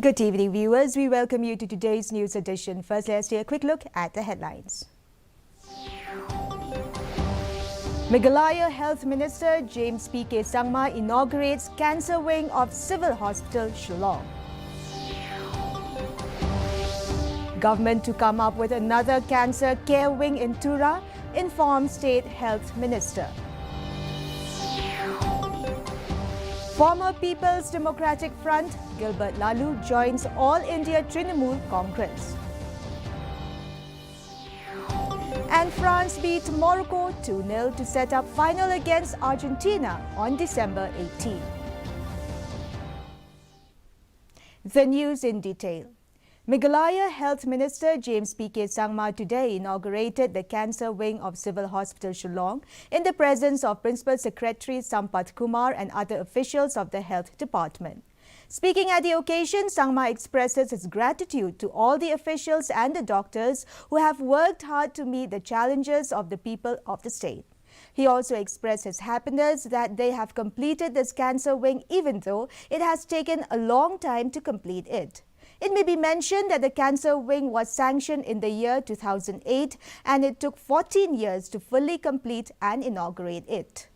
Good evening, viewers. We welcome you to today's news edition. First, let's take a quick look at the headlines. Meghalaya Health Minister James P.K. Sangma inaugurates cancer wing of Civil Hospital, Shillong. Government to come up with another cancer care wing in Tura, informs State Health Minister. Former People's Democratic Front, Gilbert Lalu, joins All India Trinamool Congress. And France beat Morocco 2-0 to set up final against Argentina on December 18. The news in detail. Meghalaya Health Minister James P.K. Sangma today inaugurated the cancer wing of Civil Hospital Shillong in the presence of Principal Secretary Sampath Kumar and other officials of the Health Department. Speaking at the occasion, Sangma expresses his gratitude to all the officials and the doctors who have worked hard to meet the challenges of the people of the state. He also expressed his happiness that they have completed this cancer wing even though it has taken a long time to complete it. It may be mentioned that the cancer wing was sanctioned in the year 2008 and it took 14 years to fully complete and inaugurate it.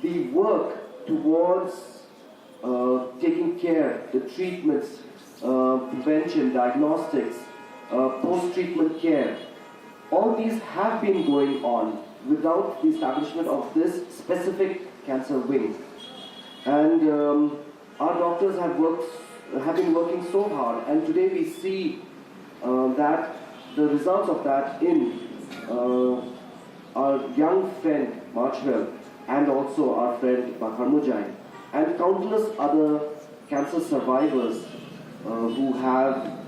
The work towards taking care, the treatments, prevention, diagnostics, post-treatment care, all these have been going on without the establishment of this specific cancer wing. And our doctors have been working so hard, and today we see that the results of that in our young friend Marchwell and also our friend Harmujai and countless other cancer survivors who have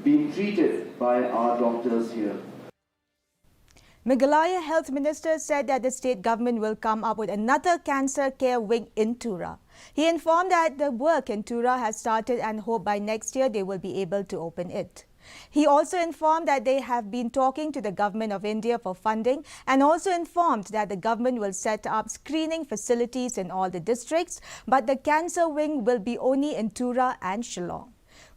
been treated by our doctors here. Meghalaya Health Minister said that the state government will come up with another cancer care wing in Tura. He informed that the work in Tura has started and hope by next year they will be able to open it. He also informed that they have been talking to the Government of India for funding and also informed that the government will set up screening facilities in all the districts, but the cancer wing will be only in Tura and Shillong.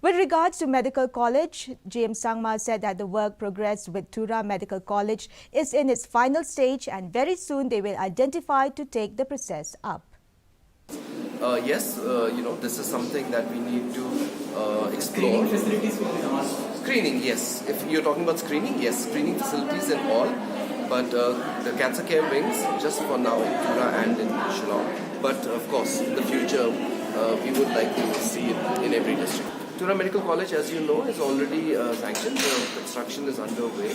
With regards to Medical College, James Sangma said that the work progress with Tura Medical College is in its final stage and very soon they will identify to take the process up. Yes, this is something that we need to explore. Screening facilities will be asked. Screening, yes. If you're talking about screening, yes, screening facilities and all. But the cancer care wings, just for now in Tura and in Shillong. But of course, in the future, we would like to see it in every district. Tura Medical College, as you know, is already sanctioned. The construction is underway.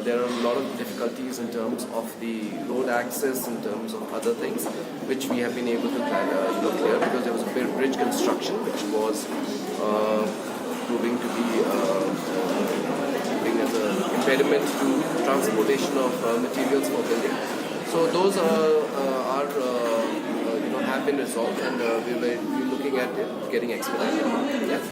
There are a lot of difficulties in terms of the road access, in terms of other things, which we have been able to clear because there was a bridge construction which was proving to be as an impediment to transportation of materials for building. So those have been resolved, and we're looking at it getting expedited. Yeah.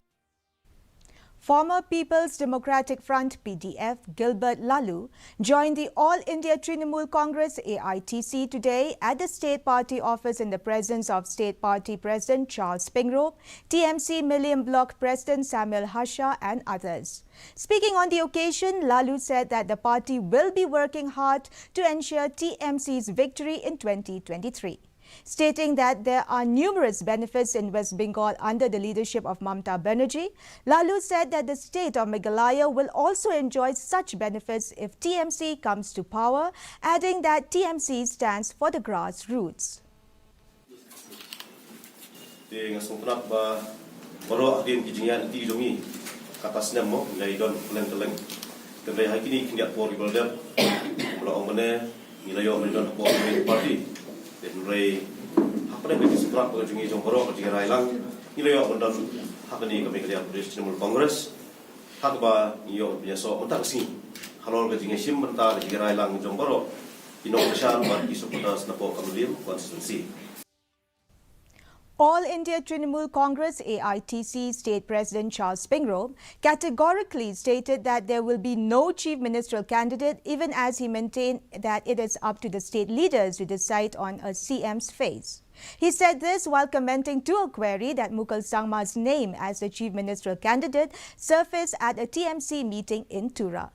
Former People's Democratic Front (PDF) Gilbert Lalu joined the All India Trinamool Congress (AITC) today at the State Party office in the presence of State Party President Charles Pingrove, TMC Million Bloc President Samuel Hasha and others. Speaking on the occasion, Lalu said that the party will be working hard to ensure TMC's victory in 2023. Stating that there are numerous benefits in West Bengal under the leadership of Mamta Banerjee, Lalu said that the state of Meghalaya will also enjoy such benefits if TMC comes to power, adding that TMC stands for the grassroots. Apa yang disebut pengunjungi Jomboro ketika Railang ini yang mendapat hak ini kami kerja British Trinamool Congress hak ba iyo biasa mentak sini halal ketika sim mentak ketika Railang Jomboro Indonesia buat isu pada senapo kamulim konsistensi. All India Trinamool Congress AITC State President Charles Pingrobe categorically stated that there will be no chief ministerial candidate, even as he maintained that it is up to the state leaders to decide on a CM's face. He said this while commenting to a query that Mukul Sangma's name as the chief ministerial candidate surfaced at a TMC meeting in Tura.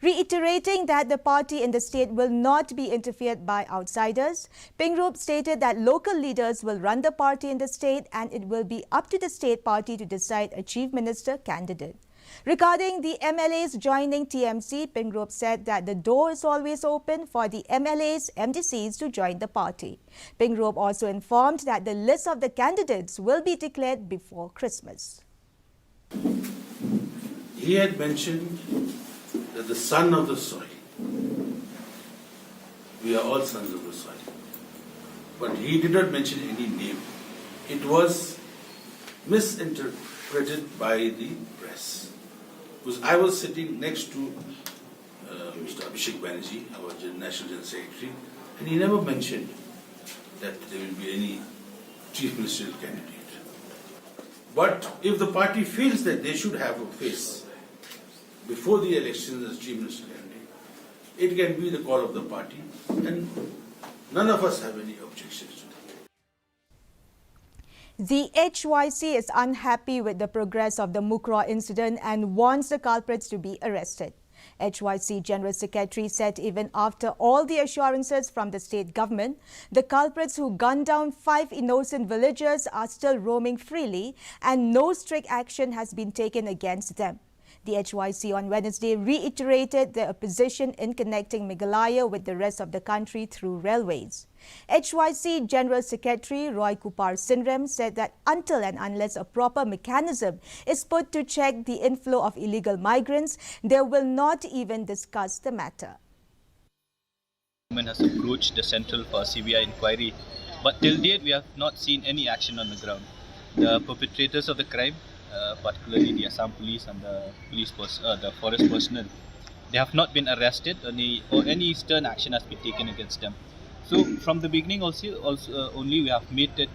Reiterating that the party in the state will not be interfered by outsiders, Pingrobe stated that local leaders will run the party in the state and it will be up to the state party to decide a chief minister candidate. Regarding the MLAs joining TMC, Pingrobe said that the door is always open for the MLAs, MDCs to join the party. Pingrobe also informed that the list of the candidates will be declared before Christmas. He had mentioned that the son of the soil, we are all sons of the soil, but he did not mention any name. It was misinterpreted by the press. Because I was sitting next to Mr. Abhishek Banerjee, our National General Secretary, and he never mentioned that there will be any chief ministerial candidate. But if the party feels that they should have a face before the elections as chief minister candidate, it can be the call of the party, and none of us have any objections to that. The HYC is unhappy with the progress of the Mukra incident and wants the culprits to be arrested. HYC General Secretary said even after all the assurances from the state government, the culprits who gunned down 5 innocent villagers are still roaming freely and no strict action has been taken against them. The HYC on Wednesday reiterated their opposition in connecting Meghalaya with the rest of the country through railways. HYC General Secretary Roy Kupar Sinrem said that until and unless a proper mechanism is put to check the inflow of illegal migrants, they will not even discuss the matter. The government has approached the central for CBI inquiry, but till date we have not seen any action on the ground. The perpetrators of the crime, particularly the Assam police and the forest personnel, they have not been arrested or any stern action has been taken against them. So from the beginning only we have made it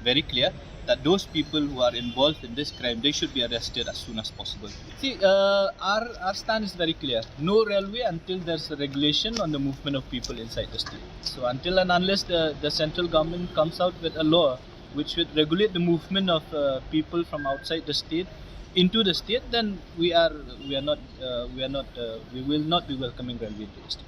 very clear that those people who are involved in this crime, they should be arrested as soon as possible. See, our stand is very clear. No railway until there's a regulation on the movement of people inside the state. So until and unless the central government comes out with a law which would regulate the movement of people from outside the state into the state, then we will not be welcoming railway into the state.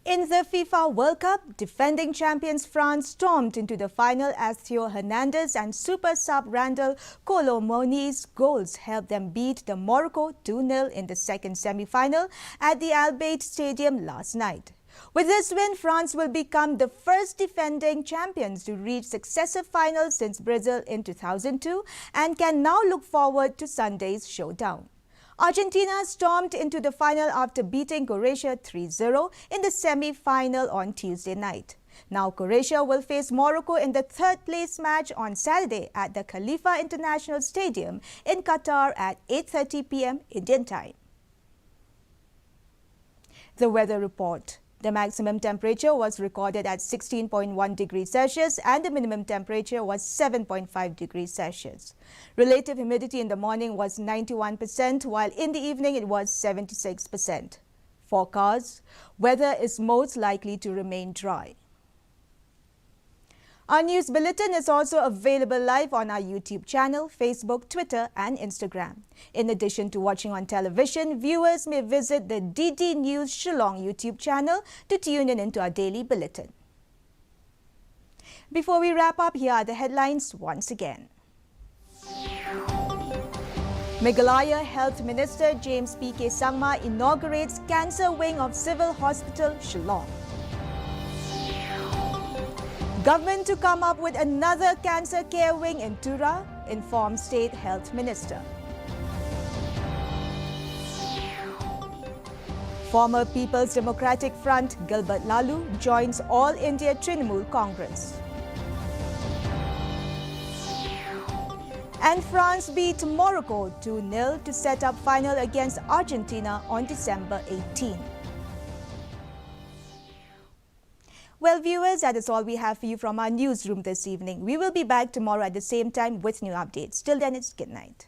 In the FIFA World Cup, defending champions France stormed into the final as Theo Hernandez and super sub Randall Colomoni's goals helped them beat the Morocco 2-0 in the second semi-final at the Al Bayt Stadium last night. With this win, France will become the first defending champions to reach successive finals since Brazil in 2002 and can now look forward to Sunday's showdown. Argentina stormed into the final after beating Croatia 3-0 in the semi-final on Tuesday night. Now Croatia will face Morocco in the third-place match on Saturday at the Khalifa International Stadium in Qatar at 8:30 p.m. Indian time. The weather report. The maximum temperature was recorded at 16.1 degrees Celsius and the minimum temperature was 7.5 degrees Celsius. Relative humidity in the morning was 91%, while in the evening it was 76%. Forecast: weather is most likely to remain dry. Our news bulletin is also available live on our YouTube channel, Facebook, Twitter and Instagram. In addition to watching on television, viewers may visit the DD News Shillong YouTube channel to tune in into our daily bulletin. Before we wrap up, here are the headlines once again. Meghalaya Health Minister James P.K. Sangma inaugurates Cancer Wing of Civil Hospital, Shillong. Government to come up with another cancer care wing in Tura, informs State Health Minister. Former People's Democratic Front Gilbert Lalu joins All India Trinamool Congress. And France beat Morocco 2-0 to set up final against Argentina on December 18. Well, viewers, that is all we have for you from our newsroom this evening. We will be back tomorrow at the same time with new updates. Till then, it's good night.